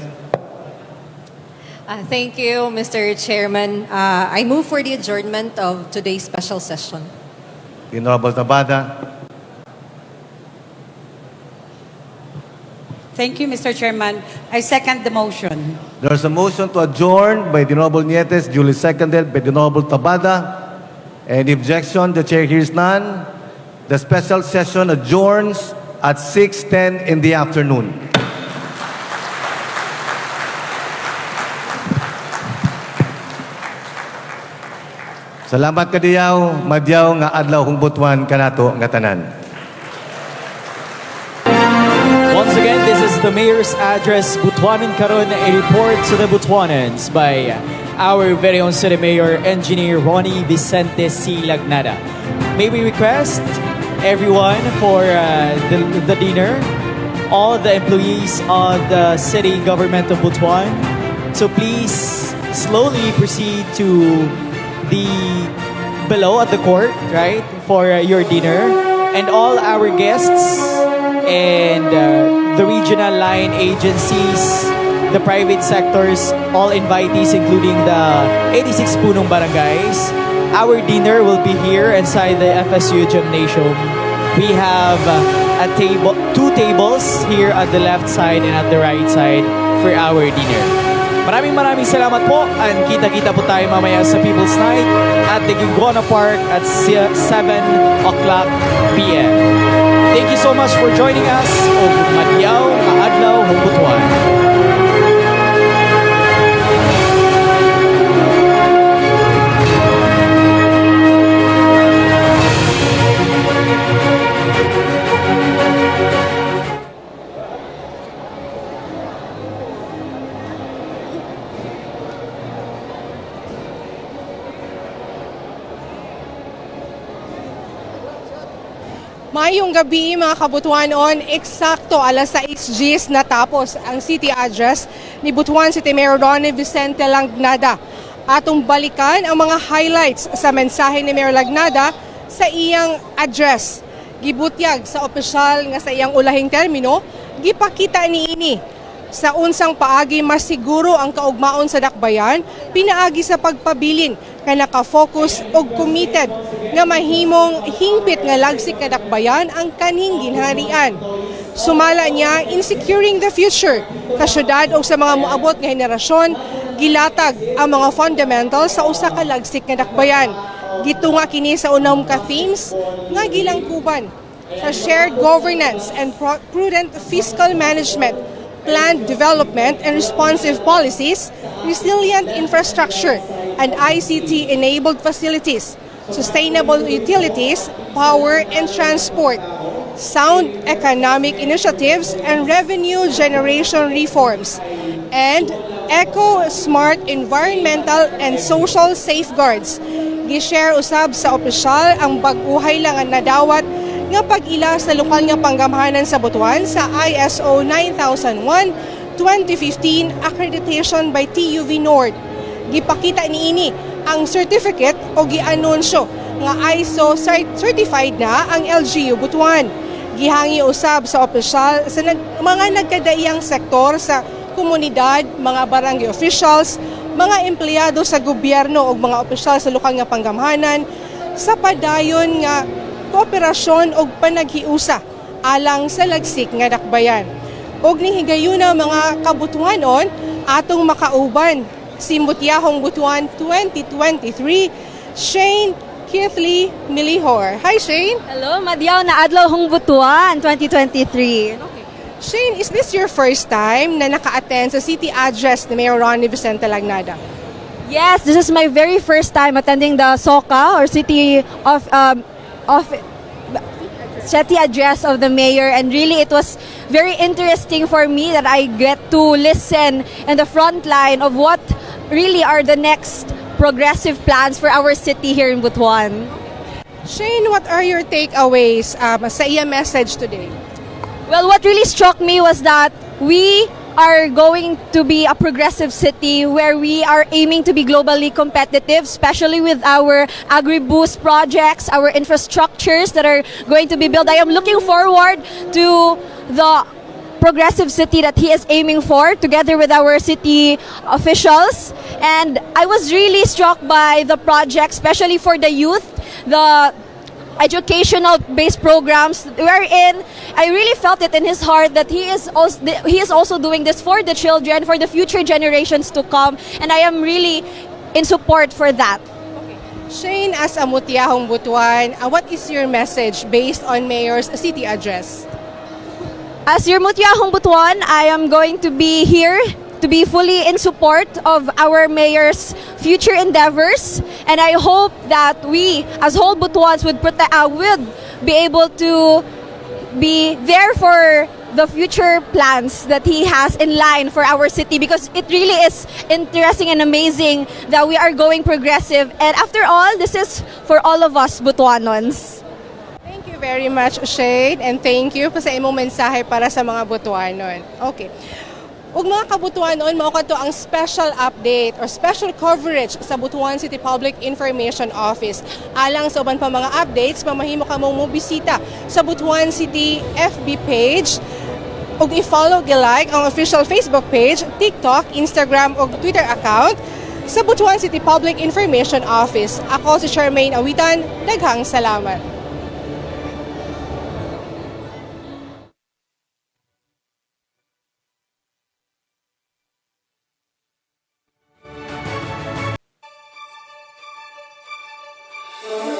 Thank you, Mr. Chairman. I move for the adjournment of today's special session. The Honorable Tabada. Thank you, Mr. Chairman. I second the motion. There's a motion to adjourn by the Honorable Nietes, duly seconded by the Honorable Tabada. Any objection? The Chair hears none. The special session adjourns at 6:10 in the afternoon. Salamat kadiyaw, madyaw nga adlaw kung Butuan kanato nga tanan. Once again, this is the Mayor's Address, Butuanon Karon, a report to the Butuanons by our very own City Mayor, Engineer Ronnie Vicente Lagnada. May we request everyone for the dinner, all the employees of the City Government of Butuan, so please slowly proceed to the below at the court, right, for your dinner. and all our guests and the regional line agencies, the private sectors, all invitees including the 86 punong barangays. Our dinner will be here inside the FSU Gymnasium. We have two tables here at the left side and at the right side for our dinner. Maraming salamat po, and kita-kita po tayo mamaya sa People's Night at the Gingona Park at 7 o'clock p.m. Thank you so much for joining us. Madyaw, Adlaw, Butuan. Mayong gabi mga kabutuanon, eksakto alas 6 Gs natapos ang city address ni Butuan City Mayor Ronnie Vicente Lagnada. Atong balikan ang mga highlights sa mensahe ni Mayor Lagnada sa iyang address. Gibutyag sa opisyal nga sa iyang ulahing termino, gipakita niini sa unsang paagi mas siguro ang kaugmaon sa dakbayan, pinaagi sa pagpabilin nga naka-focus og committed nga mahimong hingpit nga lagsik nga dakbayan ang kaning ginharian. Sumala niya in securing the future sa syudad o sa mga moabot nga henerasyon, gilatag ang mga fundamentals sa usa ka lagsik nga dakbayan. Gitunga kini sa unang ka themes nga gilangkuban sa shared governance and prudent fiscal management, planned development and responsive policies, resilient infrastructure and ICT-enabled facilities, sustainable utilities, power and transport, sound economic initiatives and revenue generation reforms, and eco-smart environmental and social safeguards. Gishare usab sa opisyal ang bag-uhay lang ang nadawat nga pag-ila sa lokal nga panggamhanan sa Butuan sa ISO 9001-2015 accreditation by TUV Nord. Gipakita niini ang certificate o gianunsyo nga ISO certified na ang LGU Butuan. Gihangi usab sa opisyal sa mga nagkadaiyang sektor sa komunidad, mga barangay officials, mga empleyado sa gobyerno o mga opisyal sa lokal nga panggamhanan sa padayon nga kooperasyon o panaghiusa alang sa lagsik nga dakbayan. Og nihigayuna mga kabutuanon atong makauban si Mutyahong Butuan 2023, Shane Keithley Milihor. Hi Shane! Hello, madyaw na Adlaw hong Butuan 2023. Shane, is this your first time na naka-attend sa city address ni Mayor Ronnie Vicente Lagnada? Yes, this is my very first time attending the SOCA or City address of the mayor, and really it was very interesting for me that I get to listen in the front line of what really are the next progressive plans for our city here in Butuan. Shane, what are your takeaways sa iyang message today? Well, what really struck me was that we are going to be a progressive city where we are aiming to be globally competitive, especially with our agri-boost projects, our infrastructures that are going to be built. I am looking forward to the progressive city that he is aiming for together with our city officials. And I was really struck by the project, especially for the youth, the educational based programs wherein I really felt it in his heart that he is also doing this for the children, for the future generations to come, and I am really in support for that. Shane, as a Mutyahong Butuan, what is your message based on Mayor's city address? As your Mutyahong Butuan, I am going to be here to be fully in support of our mayor's future endeavors, and I hope that we, as whole Butuans, would be able to be there for the future plans that he has in line for our city, because it really is interesting and amazing that we are going progressive, and after all, this is for all of us Butuanons. Thank you very much, Shane, and thank you po sa imong mensahe para sa mga Butuanon. Okay. Ug mga kabutuanon, mao kadto ang special update or special coverage sa Butuan City Public Information Office. Alang sa uban pa mga updates, mamahimo ka mong mobisita sa Butuan City FB page ug i-follow i-like ang official Facebook page, TikTok, Instagram ug Twitter account sa Butuan City Public Information Office. Ako si Charmaine Awitan, daghang salamat. Thank you.